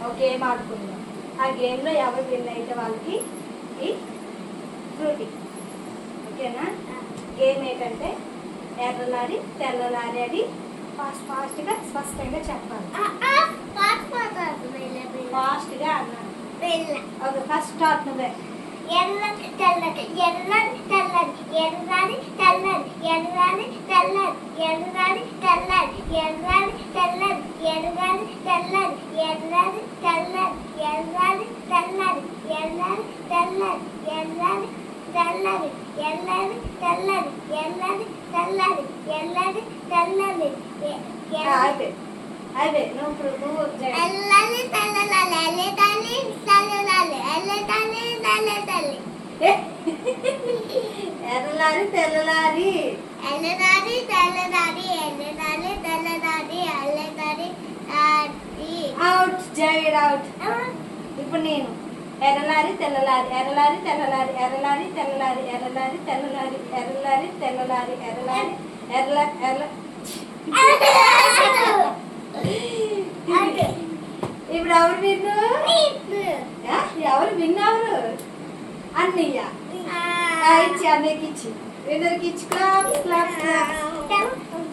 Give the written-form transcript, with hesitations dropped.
ఒక గేమ్ ఆడుకుందాం. ఆ గేమ్లో ఎవరు విన్ అయితే వాళ్ళకి ఈ ఫ్రూటీ. ఓకేనా? గేమ్ ఏంటంటే ఎర్రలారి తెల్లలారి అని ఫాస్ట్గా స్పష్టంగా చెప్పాలి. ఫాస్ట్గా అన్నాను. ఓకే, ఫస్ట్ స్టార్ట్ నువ్వే. ఎర్రని తెల్లటి ఎర్రని తెల్లని ఎర్రని తెల్లని ఎర్రని తెల్లని ఎర్రని తెల్లని ఎర్రని తెల్లని ఎర్రని తెల్లని ఎర్రని తెల్లని ఎర్రని తెల్లని ఎర్రని తెల్లని ఎర్రని తెల్లని ఎర్రని తెల్లని ఎర్రని తెల్లని ఎర్రని తెల్లని అదే నువ్వు ఎల్లని తెల్లలాలి ఎల్లెదాలి తెల్లలాలి ఎల్లెదాలి తెల్లదాలి ఎర్రలారి తెల్లలారి ఎల్లదాలి తెల్లదాలి ఎల్లెదాలి తెల్లదాలి ఎల్లెదాలి అవుట్. జైడ్ అవుట్. ఇప్పుడు నేను ఎర్రలారి తెల్లలారి ఎర్రలారి తెల్లలారి ఎర్రలారి తెల్లలారి ఎర్రలారి తెల్లలారి ఎర్రలారి తెల్లలారి ఎర్రలారి ఎర్ర ఎర్ర. ఇప్పుడు ఎవరు విన్ను? ఎవరు విన్నారు? అన్నయ్య. ఇచ్చి అన్నయ్యకి ఇచ్చి విన్నర్కి ఇచ్చి క్లాప్స్ క్లాప్స్ క్లాప్స్.